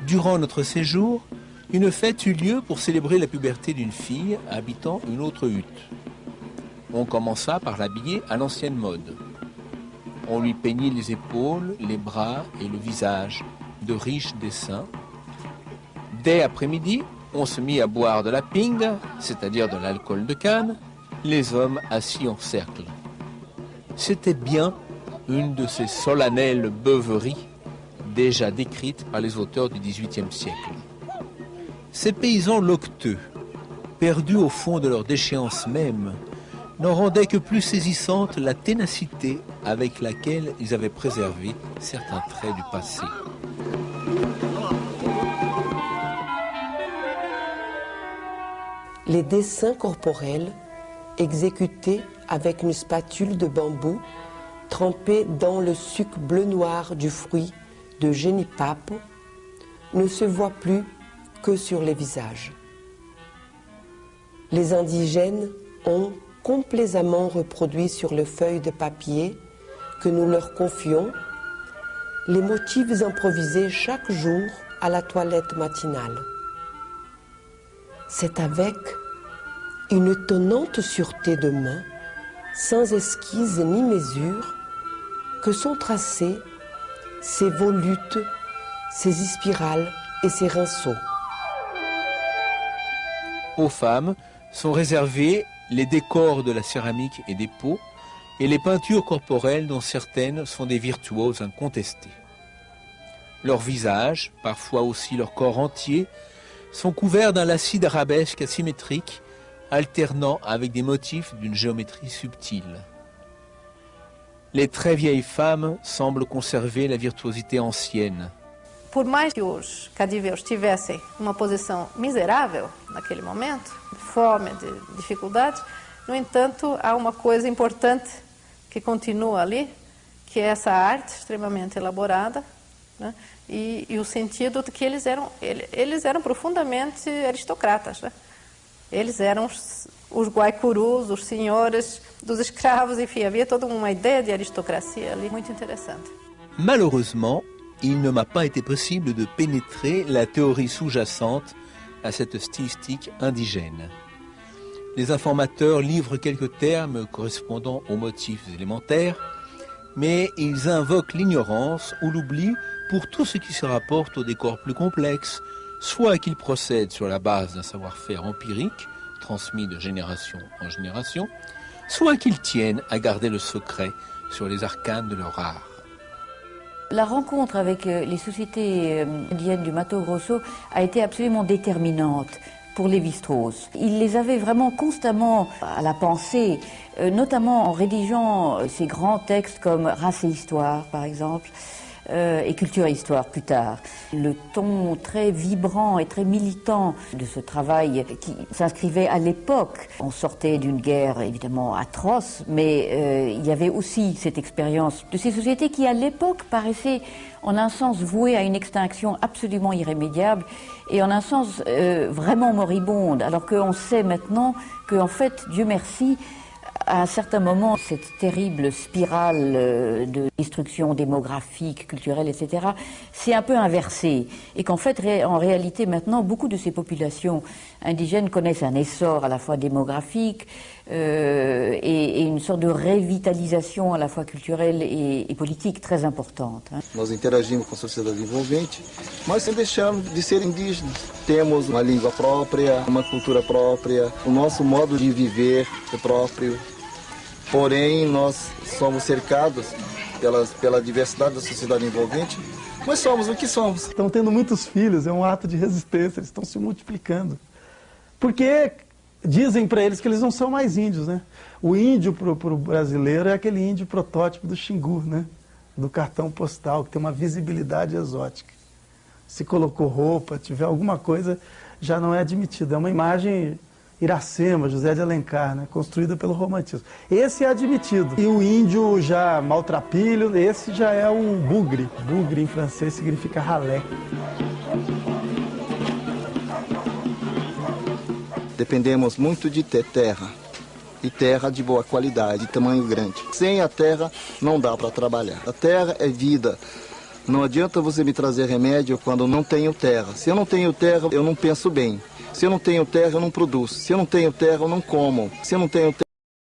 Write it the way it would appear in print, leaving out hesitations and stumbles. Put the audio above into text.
Durant notre séjour, une fête eut lieu pour célébrer la puberté d'une fille habitant une autre hutte. On commença par l'habiller à l'ancienne mode. On lui peignit les épaules, les bras et le visage de riches dessins. Dès après-midi, on se mit à boire de la pinga, c'est-à-dire de l'alcool de canne, les hommes assis en cercle. C'était bien une de ces solennelles beuveries déjà décrites par les auteurs du XVIIIe siècle. Ces paysans loqueteux, perdus au fond de leur déchéance même, n'en rendaient que plus saisissante la ténacité avec laquelle ils avaient préservé certains traits du passé. Les dessins corporels, exécutés avec une spatule de bambou, trempée dans le suc bleu-noir du fruit de genipapo, ne se voient plus que sur les visages. Les indigènes ont complaisamment reproduit sur les feuilles de papier que nous leur confions les motifs improvisés chaque jour à la toilette matinale. C'est avec une étonnante sûreté de main, sans esquisse ni mesure, que sont tracées ces volutes, ces spirales et ces rinceaux. Aux femmes sont réservés les décors de la céramique et des pots et les peintures corporelles dont certaines sont des virtuoses incontestées. Leur visage, parfois aussi leur corps entier, sont couverts d'un lacis d'arabesques asymétriques alternant avec des motifs d'une géométrie subtile. Les très vieilles femmes semblent conserver la virtuosité ancienne. Por mais que os cadiveus tivessem uma posição miserável naquele momento, de fome, de dificuldade, no entanto, há uma coisa importante que continua ali, que é essa arte extremamente elaborada, né? E o sentido de que eles eram profundamente aristocratas, né? Eles eram os guaicurus, os senhores dos escravos, enfim, havia toda uma ideia de aristocracia ali muito interessante. Malheureusement, il ne m'a pas été possible de pénétrer la théorie sous-jacente à cette stylistique indigène. Les informateurs livrent quelques termes correspondant aux motifs élémentaires, mais ils invoquent l'ignorance ou l'oubli pour tout ce qui se rapporte aux décors plus complexes, soit qu'ils procèdent sur la base d'un savoir-faire empirique, transmis de génération en génération, soit qu'ils tiennent à garder le secret sur les arcanes de leur art. La rencontre avec les sociétés indiennes du Mato Grosso a été absolument déterminante pour Lévi-Strauss. Il les avait vraiment constamment à la pensée, notamment en rédigeant ces grands textes comme Race et Histoire, par exemple, et Culture et Histoire plus tard. Le ton très vibrant et très militant de ce travail qui s'inscrivait à l'époque. On sortait d'une guerre évidemment atroce, mais il y avait aussi cette expérience de ces sociétés qui à l'époque paraissaient en un sens vouées à une extinction absolument irrémédiable et en un sens vraiment moribonde, alors qu'on sait maintenant qu'en fait, Dieu merci, à un certain moment, cette terrible spirale de destruction démographique, culturelle, etc., s'est un peu inversée. Et qu'en fait, en réalité, maintenant, beaucoup de ces populations indigènes connaissent un essor à la fois démographique et une sorte de revitalisation à la fois culturelle et politique très importante. Nós interagimos com a sociedade envolvente, mas sem deixarmos de ser indígenas. Temos uma língua própria, uma cultura própria, o nosso modo de viver é próprio. Porém, nós somos cercados pela diversidade da sociedade envolvente, mas somos o que somos. Estão tendo muitos filhos, é um ato de resistência, eles estão se multiplicando. Porque dizem para eles que eles não são mais índios, né? O índio para o brasileiro é aquele índio protótipo do Xingu, né? Do cartão postal, que tem uma visibilidade exótica. Se colocou roupa, tiver alguma coisa, já não é admitido. É uma imagem Iracema, José de Alencar, né? Construída pelo romantismo. Esse é admitido. E o índio já maltrapilho, esse já é um bugre. Bugre em francês significa ralé. Dependemos muito de ter terra, e terra de boa qualidade, de tamanho grande. Sem a terra não dá para trabalhar. A terra é vida, Não adianta você me trazer remédio quando não tenho terra. Se eu não tenho terra, eu não penso bem. Se eu não tenho terra, eu não produzo. Se eu não tenho terra, eu não como. Se eu não tenho terra,